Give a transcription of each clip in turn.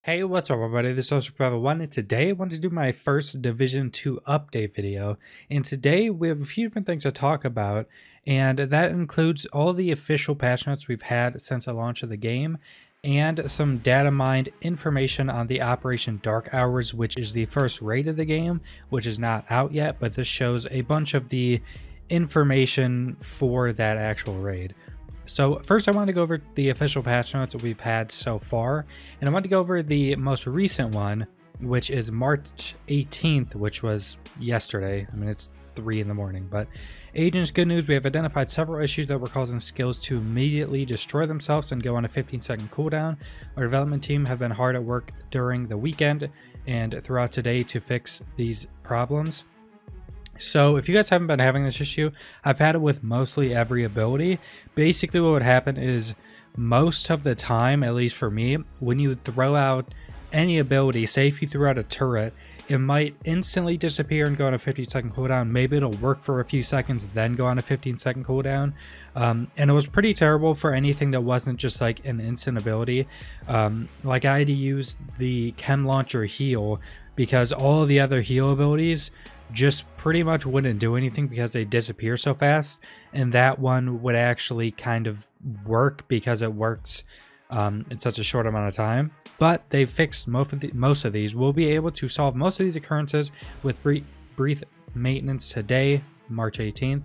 Hey, what's up everybody, this is Survival1, and today I want to do my first Division 2 update video. And today we have a few different things to talk about, and that includes all the official patch notes we've had since the launch of the game, and some data mined information on the Operation Dark Hours, which is the first raid of the game, which is not out yet, but this shows a bunch of the information for that actual raid. So first I want to go over the official patch notes that we've had so far, and I want to go over the most recent one, which is March 18th, which was yesterday. I mean, it's 3 in the morning, but agents, good news, we have identified several issues that were causing skills to immediately destroy themselves and go on a 15-second cooldown. Our development team have been hard at work during the weekend and throughout today to fix these problems. So if you guys haven't been having this issue, I've had it with mostly every ability. Basically what would happen is most of the time, at least for me, when you throw out any ability, say if you throw out a turret, it might instantly disappear and go on a 15-second cooldown. Maybe it'll work for a few seconds, then go on a 15-second cooldown. And it was pretty terrible for anything that wasn't just like an instant ability. Like I had to use the Chem Launcher heal because all of the other heal abilities just pretty much wouldn't do anything because they disappear so fast, and that one would actually kind of work because it works in such a short amount of time. But they fixed most of these. We'll be able to solve most of these occurrences with brief maintenance today, March 18th.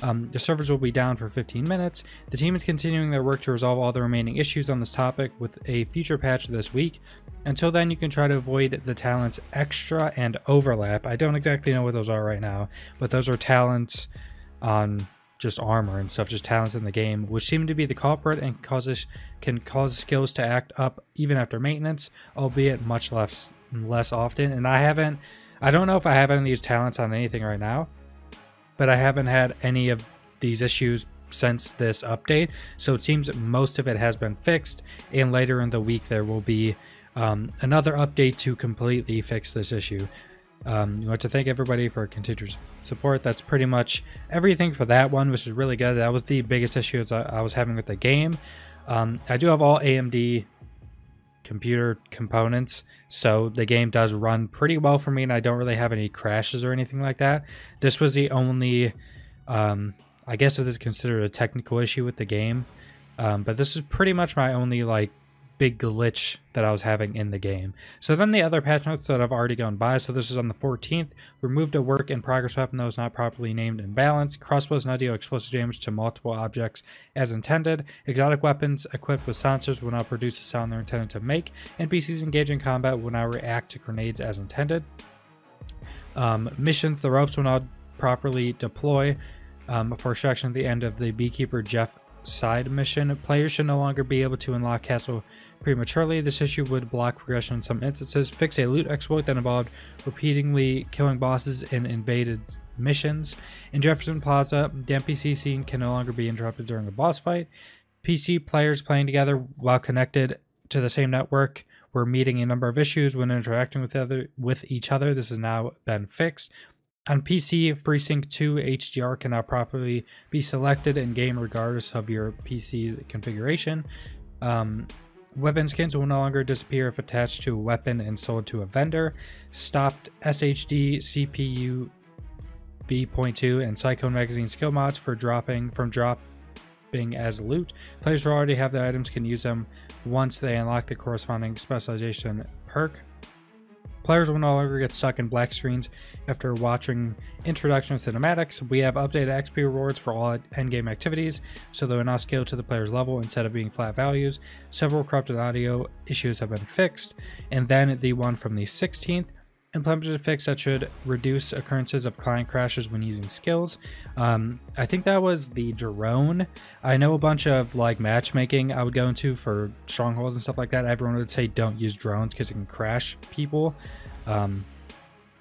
The servers will be down for 15 minutes. The team is continuing their work to resolve all the remaining issues on this topic with a future patch this week. Until then, you can try to avoid the talents Extra and Overlap. I don't exactly know what those are right now, but those are talents on just armor and stuff, just talents in the game, which seem to be the culprit and can cause skills to act up even after maintenance, albeit much less often. And I don't know if I have any of these talents on anything right now, but I haven't had any of these issues since this update, so it seems most of it has been fixed, and later in the week there will be another update to completely fix this issue. We want to thank everybody for continued support. That's pretty much everything for that one, which is really good. That was the biggest issue I was having with the game. I do have all AMD computer components, so the game does run pretty well for me, and I don't really have any crashes or anything like that. This was the only, I guess if this is considered a technical issue with the game, but this is pretty much my only like big glitch that I was having in the game. So then the other patch notes that I've already gone by. So this is on the 14th. Removed a work in progress weapon that was not properly named and balanced. Crossbows now deal explosive damage to multiple objects as intended. Exotic weapons equipped with silencers will not produce the sound they're intended to make. NPCs engaged in combat will now react to grenades as intended. Missions, the ropes will not properly deploy for extraction at the end of the Beekeeper Jeff side mission. Players should no longer be able to unlock castle prematurely. This issue would block progression in some instances. Fix a loot exploit that involved repeatedly killing bosses in invaded missions. In Jefferson Plaza, the NPC scene can no longer be interrupted during a boss fight. PC players playing together while connected to the same network were meeting a number of issues when interacting with each other. This has now been fixed. On PC, FreeSync 2 HDR can now properly be selected in game regardless of your PC configuration. Weapon skins will no longer disappear if attached to a weapon and sold to a vendor. Stopped SHD, CPU V.2, and Cyclone Magazine skill mods for dropping as loot. Players who already have the items can use them once they unlock the corresponding specialization perk. Players will no longer get stuck in black screens after watching introduction cinematics. We have updated XP rewards for all endgame activities, so they will now scale to the player's level instead of being flat values. Several corrupted audio issues have been fixed. And then the one from the 16th, implemented a fix that should reduce occurrences of client crashes when using skills. I think that was the drone. I know a bunch of like matchmaking I would go into for strongholds and stuff like that. Everyone would say don't use drones because it can crash people.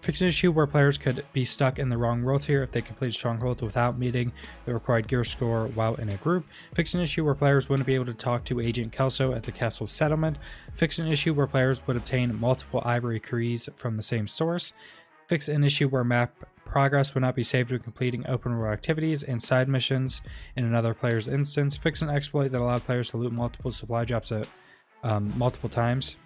Fix an issue where players could be stuck in the wrong world tier if they complete strongholds without meeting the required gear score while in a group. Fix an issue where players wouldn't be able to talk to Agent Kelso at the castle settlement. Fix an issue where players would obtain multiple ivory keys from the same source. Fix an issue where map progress would not be saved when completing open world activities and side missions in another player's instance. Fix an exploit that allowed players to loot multiple supply drops at multiple times.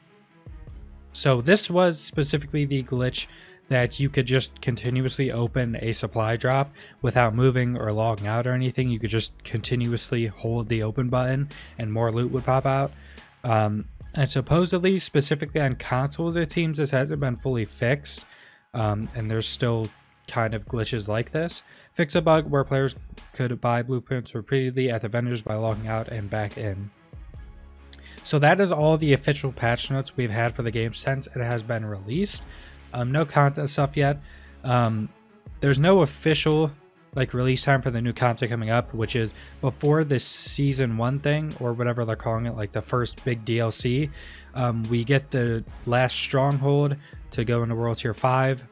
So this was specifically the glitch that you could just continuously open a supply drop without moving or logging out or anything. You could just continuously hold the open button and more loot would pop out. And supposedly, specifically on consoles, it seems this hasn't been fully fixed. And there's still kind of glitches like this. Fix a bug where players could buy blueprints repeatedly at the vendors by logging out and back in. So that is all the official patch notes we've had for the game since it has been released. No content stuff yet. There's no official release time for the new content coming up, which is before the season 1 thing, or whatever they're calling it, like the first big DLC. We get the last stronghold to go into World Tier 5,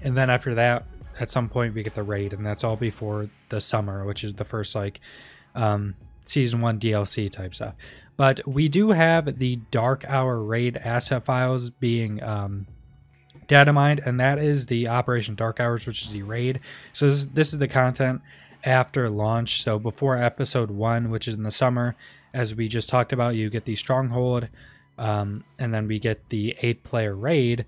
and then after that, at some point, we get the raid, and that's all before the summer, which is the first season 1 DLC type stuff. But we do have the Dark Hour raid asset files being data mined, and that is the Operation Dark Hours, which is the raid. So this is the content after launch. So before episode 1, which is in the summer, as we just talked about, you get the stronghold, and then we get the 8-player raid,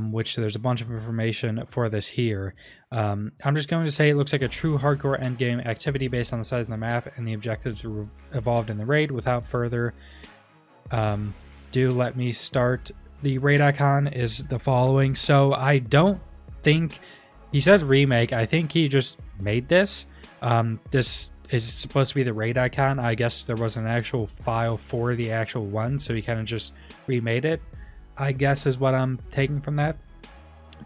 which there's a bunch of information for this here. I'm just going to say it looks like a true hardcore endgame activity based on the size of the map and the objectives evolved in the raid. Without further ado, let me start. The raid icon is the following. So I don't think he says remake. I think he just made this. This is supposed to be the raid icon. I guess there was an actual file for the actual one, so he kind of just remade it, I guess, is what I'm taking from that.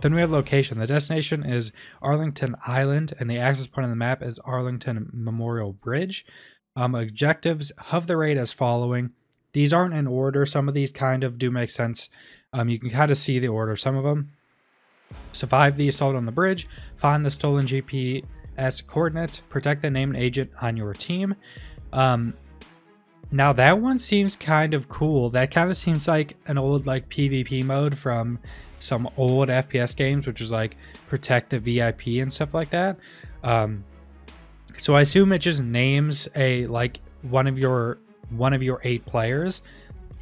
Then we have location. The destination is Arlington Island, and the access point on the map is Arlington Memorial Bridge. Objectives of the raid as following. These aren't in order. Some of these kind of do make sense. You can kind of see the order of some of them. Survive the assault on the bridge. Find the stolen GPS coordinates. Protect the named agent on your team. Now that one seems kind of cool. That kind of seems like an old PvP mode from some old FPS games, which is protect the VIP and stuff like that. So I assume it just names a one of your 8 players,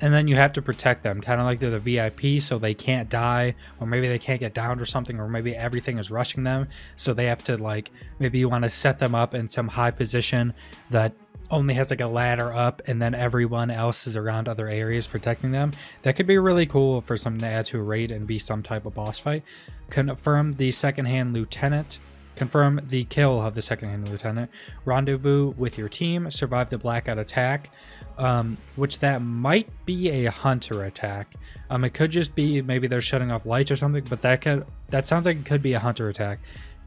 and then you have to protect them, kind of like they're the VIP, so they can't die, or maybe they can't get downed or something, or maybe everything is rushing them, so they have to maybe you want to set them up in some high position that only has a ladder up, and then everyone else is around other areas protecting them. That could be really cool for something to add to a raid and be some type of boss fight. Confirm the second-hand lieutenant. Confirm the kill of the second-hand lieutenant. Rendezvous with your team. Survive the blackout attack, which that might be a hunter attack. It could just be maybe they're shutting off lights or something, but that sounds like it could be a hunter attack.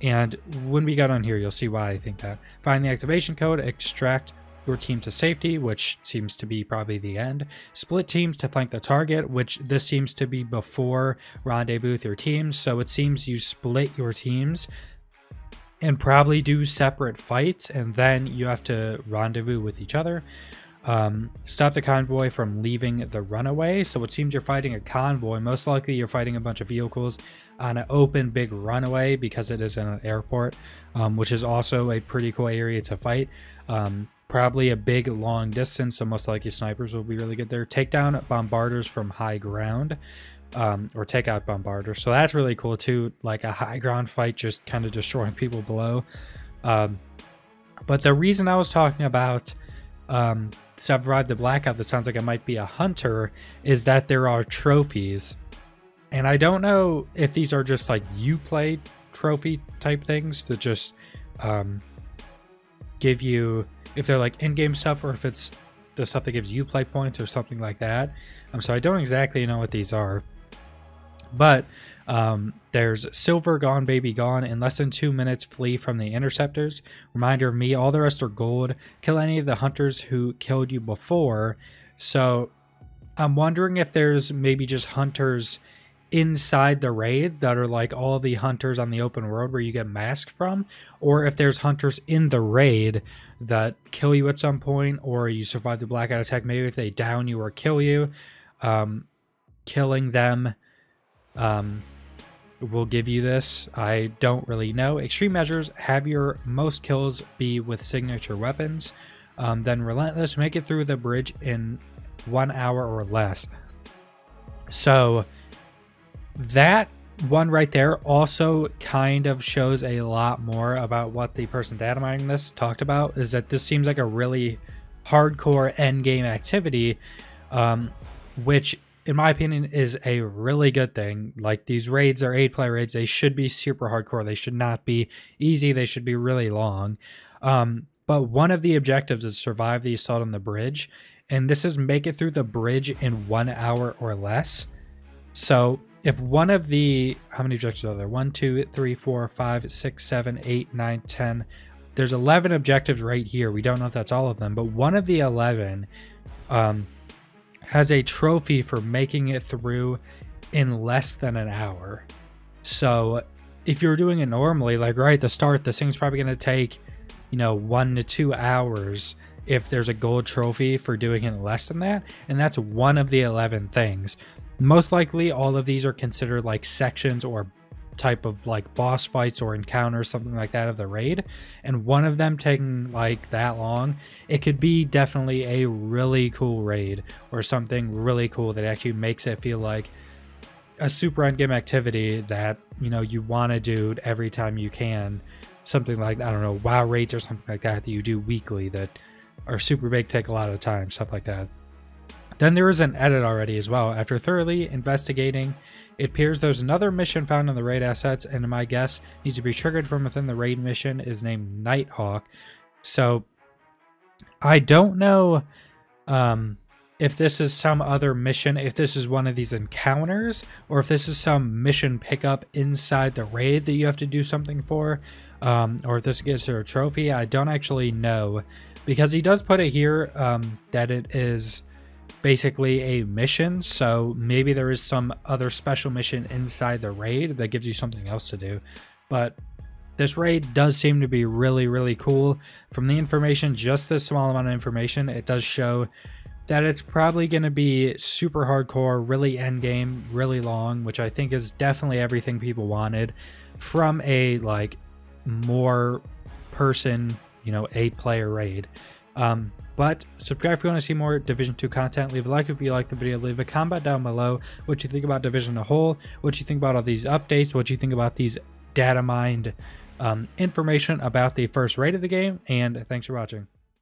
And when we got on here, you'll see why I think that. Find the activation code. Extract your team to safety, which seems to be probably the end. Split teams to flank the target, which this seems to be before rendezvous with your teams. So it seems you split your teams and probably do separate fights, and then you have to rendezvous with each other. Stop the convoy from leaving the runaway. So it seems you're fighting a convoy. Most likely you're fighting a bunch of vehicles on an open big runaway because it is in an airport, which is also a pretty cool area to fight. Probably a big long distance, so most likely snipers will be really good there. Take down bombarders from high ground, or take out bombarders. So that's really cool too, like a high ground fight, just kind of destroying people below. But the reason I was talking about survive the blackout, that sounds like it might be a hunter, is that there are trophies. And I don't know if these are just you play trophy type things to just give you, if they're in-game stuff, or if it's the stuff that gives you play points or something like that. So I don't exactly know what these are. But there's Silver, Gone Baby Gone. In less than 2 minutes, flee from the interceptors. Reminder of me, all the rest are gold. Kill any of the hunters who killed you before. So I'm wondering if there's maybe just hunters inside the raid that are all the hunters on the open world where you get masked from, or if there's hunters in the raid that kill you at some point, or you survive the blackout attack, maybe if they down you or kill you, killing them will give you this. I don't really know. Extreme measures, have your most kills be with signature weapons. Then relentless, make it through the bridge in 1 hour or less. So that one right there also kind of shows a lot more about what the person data mining this talked about, is that this seems like a really hardcore end game activity, which in my opinion is a really good thing. Like, these raids are 8-player raids. They should be super hardcore. They should not be easy. They should be really long. But one of the objectives is survive the assault on the bridge, and this is make it through the bridge in 1 hour or less. So if one of the, how many objectives are there? 1, 2, 3, 4, 5, 6, 7, 8, 9, 10. There's 11 objectives right here. We don't know if that's all of them, but one of the 11 has a trophy for making it through in less than an hour. So if you're doing it normally, like right at the start, this thing's probably going to take, 1 to 2 hours if there's a gold trophy for doing it less than that. And that's one of the 11 things. Most likely all of these are considered like sections or type of like boss fights or encounters, something like that, of the raid. And one of them taking like that long, it could be definitely a really cool raid or something really cool that actually makes it feel like a super endgame activity that, you want to do every time you can. Something like, I don't know, WoW raids or something like that you do weekly that are super big, take a lot of time, stuff like that. Then there is an edit already as well. After thoroughly investigating, it appears there's another mission found in the raid assets, and my guess needs to be triggered from within the raid mission is named Nighthawk. So I don't know if this is some other mission, if this is one of these encounters, or if this is some mission pickup inside the raid that you have to do something for, or if this gets you a trophy. I don't actually know, because he does put it here that it is basically a mission, so maybe there is some other special mission inside the raid that gives you something else to do. But this raid does seem to be really, really cool. From the information, just this small amount of information, it does show that it's probably going to be super hardcore, really endgame, really long, which I think is definitely everything people wanted from a like more person, 8-player raid. But subscribe if you want to see more Division 2 content. Leave a like if you like the video. Leave a comment down below what you think about Division as a whole, what you think about all these updates, what you think about these data mined information about the first raid of the game, and thanks for watching.